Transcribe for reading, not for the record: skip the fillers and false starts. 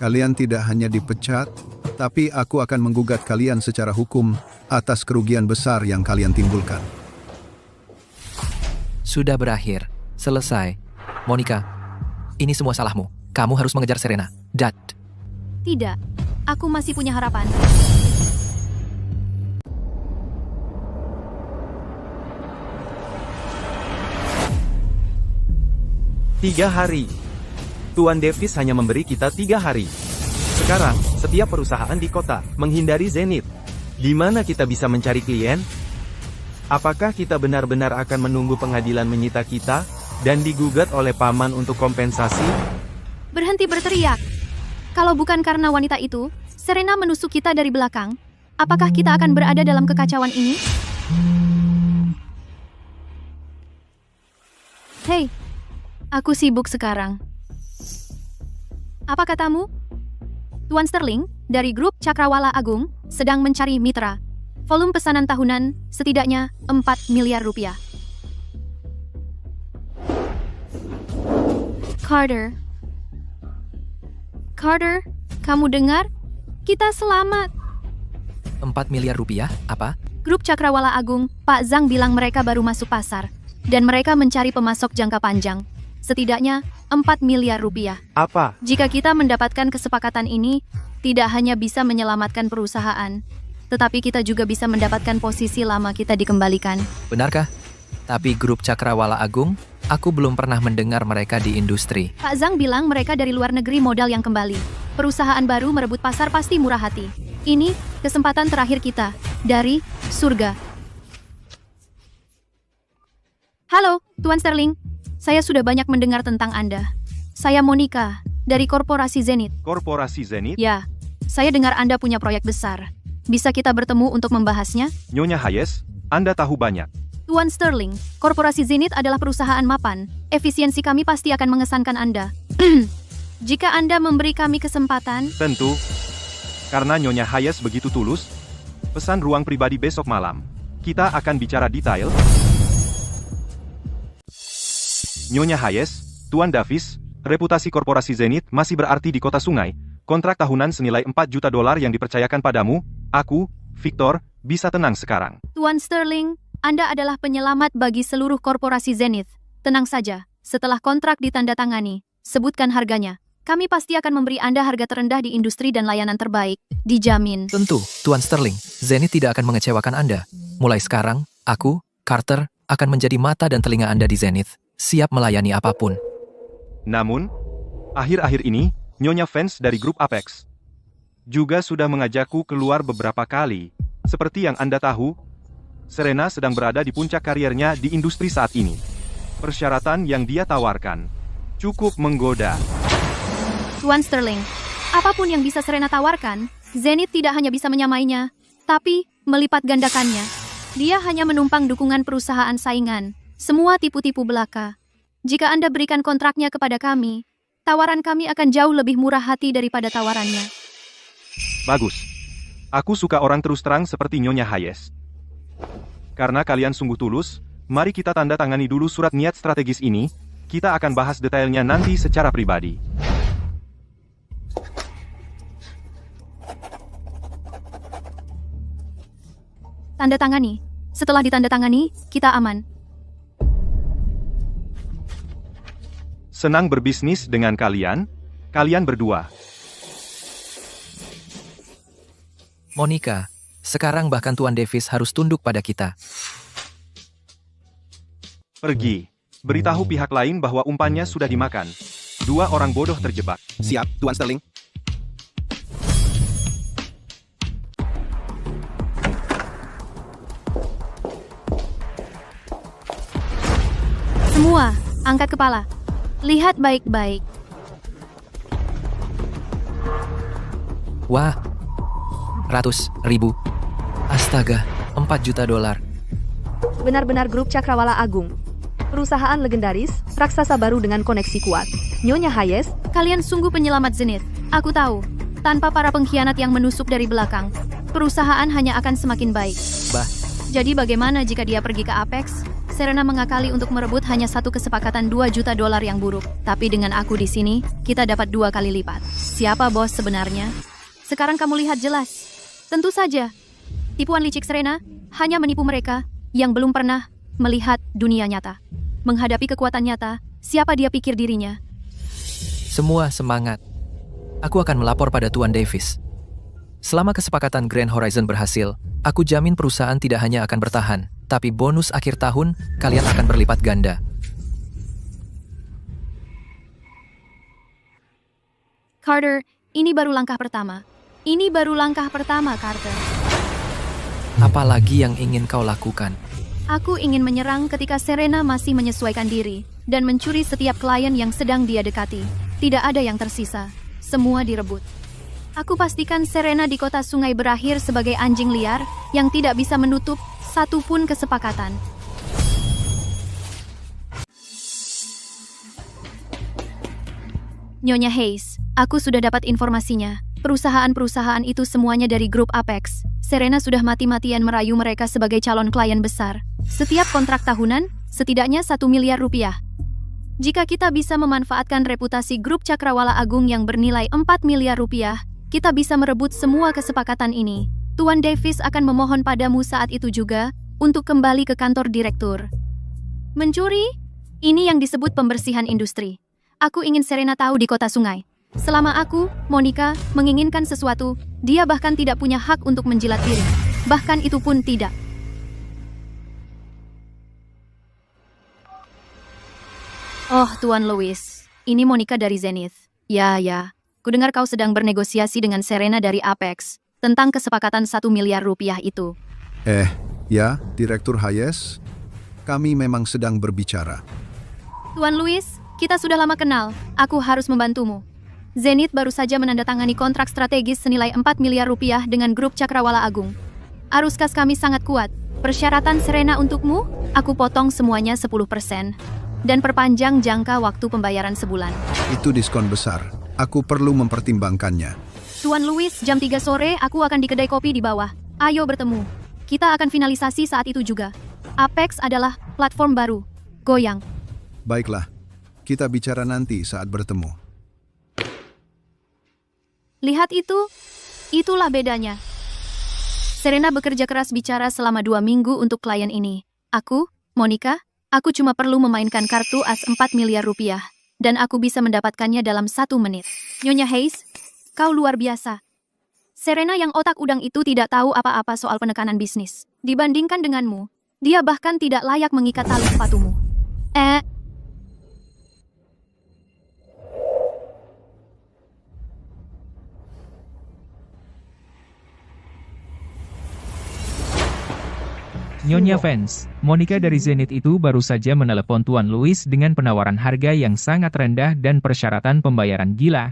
Kalian tidak hanya dipecat, tapi aku akan menggugat kalian secara hukum atas kerugian besar yang kalian timbulkan. Sudah berakhir. Selesai. Monica, ini semua salahmu. Kamu harus mengejar Serena. Dad. Tidak, aku masih punya harapan. Tiga hari. Tuan Davis hanya memberi kita 3 hari. Sekarang, setiap perusahaan di kota menghindari Zenith. Di mana kita bisa mencari klien? Apakah kita benar-benar akan menunggu pengadilan menyita kita dan digugat oleh paman untuk kompensasi? Berhenti berteriak. Kalau bukan karena wanita itu, Serena menusuk kita dari belakang. Apakah kita akan berada dalam kekacauan ini? Hei, aku sibuk sekarang. Apa katamu? Tuan Sterling, dari grup Cakrawala Agung, sedang mencari mitra. Volume pesanan tahunan, setidaknya 4 miliar rupiah. Carter, kamu dengar? Kita selamat. 4 miliar rupiah? Apa? Grup Cakrawala Agung, Pak Zhang bilang mereka baru masuk pasar. Dan mereka mencari pemasok jangka panjang. Setidaknya 4 miliar rupiah. Apa? Jika kita mendapatkan kesepakatan ini, tidak hanya bisa menyelamatkan perusahaan, tetapi kita juga bisa mendapatkan posisi lama kita dikembalikan. Benarkah? Tapi grup Cakrawala Agung, aku belum pernah mendengar mereka di industri. Pak Zhang bilang mereka dari luar negeri modal yang kembali. Perusahaan baru merebut pasar pasti murah hati. Ini kesempatan terakhir kita dari surga. Halo, Tuan Sterling. Saya sudah banyak mendengar tentang Anda. Saya Monica, dari Korporasi Zenith. Korporasi Zenith? Ya, saya dengar Anda punya proyek besar. Bisa kita bertemu untuk membahasnya? Nyonya Hayes, Anda tahu banyak. Tuan Sterling, Korporasi Zenith adalah perusahaan mapan. Efisiensi kami pasti akan mengesankan Anda. Jika Anda memberi kami kesempatan... Tentu. Karena Nyonya Hayes begitu tulus, pesan ruang pribadi besok malam. Kita akan bicara detail. Nyonya Hayes, Tuan Davis, reputasi Korporasi Zenith masih berarti di kota sungai. Kontrak tahunan senilai 4 juta dolar yang dipercayakan padamu, aku, Victor, bisa tenang sekarang. Tuan Sterling, Anda adalah penyelamat bagi seluruh Korporasi Zenith. Tenang saja, setelah kontrak ditandatangani, sebutkan harganya. Kami pasti akan memberi Anda harga terendah di industri dan layanan terbaik. Dijamin. Tentu, Tuan Sterling, Zenith tidak akan mengecewakan Anda. Mulai sekarang, aku, Carter, akan menjadi mata dan telinga Anda di Zenith. Siap melayani apapun. Namun, akhir-akhir ini, Nyonya fans dari grup Apex juga sudah mengajakku keluar beberapa kali. Seperti yang Anda tahu, Serena sedang berada di puncak karirnya di industri saat ini. Persyaratan yang dia tawarkan cukup menggoda. Tuan Sterling, apapun yang bisa Serena tawarkan, Zenith tidak hanya bisa menyamainya, tapi melipat gandakannya. Dia hanya menumpang dukungan perusahaan saingan. Semua tipu-tipu belaka. Jika Anda berikan kontraknya kepada kami, tawaran kami akan jauh lebih murah hati daripada tawarannya. Bagus. Aku suka orang terus terang seperti Nyonya Hayes. Karena kalian sungguh tulus, mari kita tanda tangani dulu surat niat strategis ini. Kita akan bahas detailnya nanti secara pribadi. Tanda tangani. Setelah ditandatangani, kita aman. Senang berbisnis dengan kalian berdua. Monica, sekarang bahkan Tuan Davis harus tunduk pada kita. Pergi. Beritahu pihak lain bahwa umpannya sudah dimakan. 2 orang bodoh terjebak. Siap, Tuan Sterling. Semua, angkat kepala. Lihat baik-baik. Wah, ratus ribu. Astaga, 4 juta dolar. Benar-benar grup Cakrawala Agung. Perusahaan legendaris, raksasa baru dengan koneksi kuat. Nyonya Hayes, Kalian sungguh penyelamat Zenith. Aku tahu, tanpa para pengkhianat yang menusuk dari belakang, perusahaan hanya akan semakin baik. Jadi bagaimana jika dia pergi ke Apex? Serena mengakali untuk merebut hanya satu kesepakatan 2 juta dolar yang buruk. Tapi dengan aku di sini, kita dapat 2 kali lipat. Siapa bos sebenarnya? Sekarang kamu lihat jelas. Tentu saja, tipuan licik Serena hanya menipu mereka yang belum pernah melihat dunia nyata. Menghadapi kekuatan nyata, siapa dia pikir dirinya? Semua semangat. Aku akan melapor pada Tuan Davis. Selama kesepakatan Grand Horizon berhasil, aku jamin perusahaan tidak hanya akan bertahan, tapi bonus akhir tahun kalian akan berlipat ganda. Carter, ini baru langkah pertama. Ini baru langkah pertama, Carter. Apalagi yang ingin kau lakukan? Aku ingin menyerang ketika Serena masih menyesuaikan diri dan mencuri setiap klien yang sedang dia dekati. Tidak ada yang tersisa. Semua direbut. Aku pastikan Serena di kota sungai berakhir sebagai anjing liar yang tidak bisa menutup satupun kesepakatan. Nyonya Hayes, aku sudah dapat informasinya. Perusahaan-perusahaan itu semuanya dari grup Apex. Serena sudah mati-matian merayu mereka sebagai calon klien besar. Setiap kontrak tahunan, setidaknya 1 miliar rupiah. Jika kita bisa memanfaatkan reputasi grup Cakrawala Agung yang bernilai 4 miliar rupiah, kita bisa merebut semua kesepakatan ini. Tuan Davis akan memohon padamu saat itu juga untuk kembali ke kantor direktur. Mencuri? Ini yang disebut pembersihan industri. Aku ingin Serena tahu di kota sungai. Selama aku, Monica, menginginkan sesuatu, dia bahkan tidak punya hak untuk menjilat diri. Bahkan itu pun tidak. Oh, Tuan Louis, ini Monica dari Zenith. Ya. Kudengar kau sedang bernegosiasi dengan Serena dari Apex tentang kesepakatan 1 miliar rupiah itu. Ya, Direktur Hayes. Kami memang sedang berbicara. Tuan Louis, kita sudah lama kenal. Aku harus membantumu. Zenith baru saja menandatangani kontrak strategis senilai 4 miliar rupiah dengan grup Cakrawala Agung. Arus kas kami sangat kuat. Persyaratan Serena untukmu, aku potong semuanya 10%. Dan perpanjang jangka waktu pembayaran sebulan. Itu diskon besar. Aku perlu mempertimbangkannya. Tuan Louis, jam 3 sore aku akan di kedai kopi di bawah. Ayo bertemu. Kita akan finalisasi saat itu juga. Apex adalah platform baru. Goyang. Baiklah, kita bicara nanti saat bertemu. Lihat itu, itulah bedanya. Serena bekerja keras bicara selama 2 minggu untuk klien ini. Aku, Monica, aku cuma perlu memainkan kartu as 4 miliar rupiah. Dan aku bisa mendapatkannya dalam 1 menit. Nyonya Hayes, kau luar biasa. Serena yang otak udang itu tidak tahu apa-apa soal penekanan bisnis. Dibandingkan denganmu, dia bahkan tidak layak mengikat tali sepatumu. Nyonya fans, Monica dari Zenith itu baru saja menelepon Tuan Louis dengan penawaran harga yang sangat rendah dan persyaratan pembayaran gila.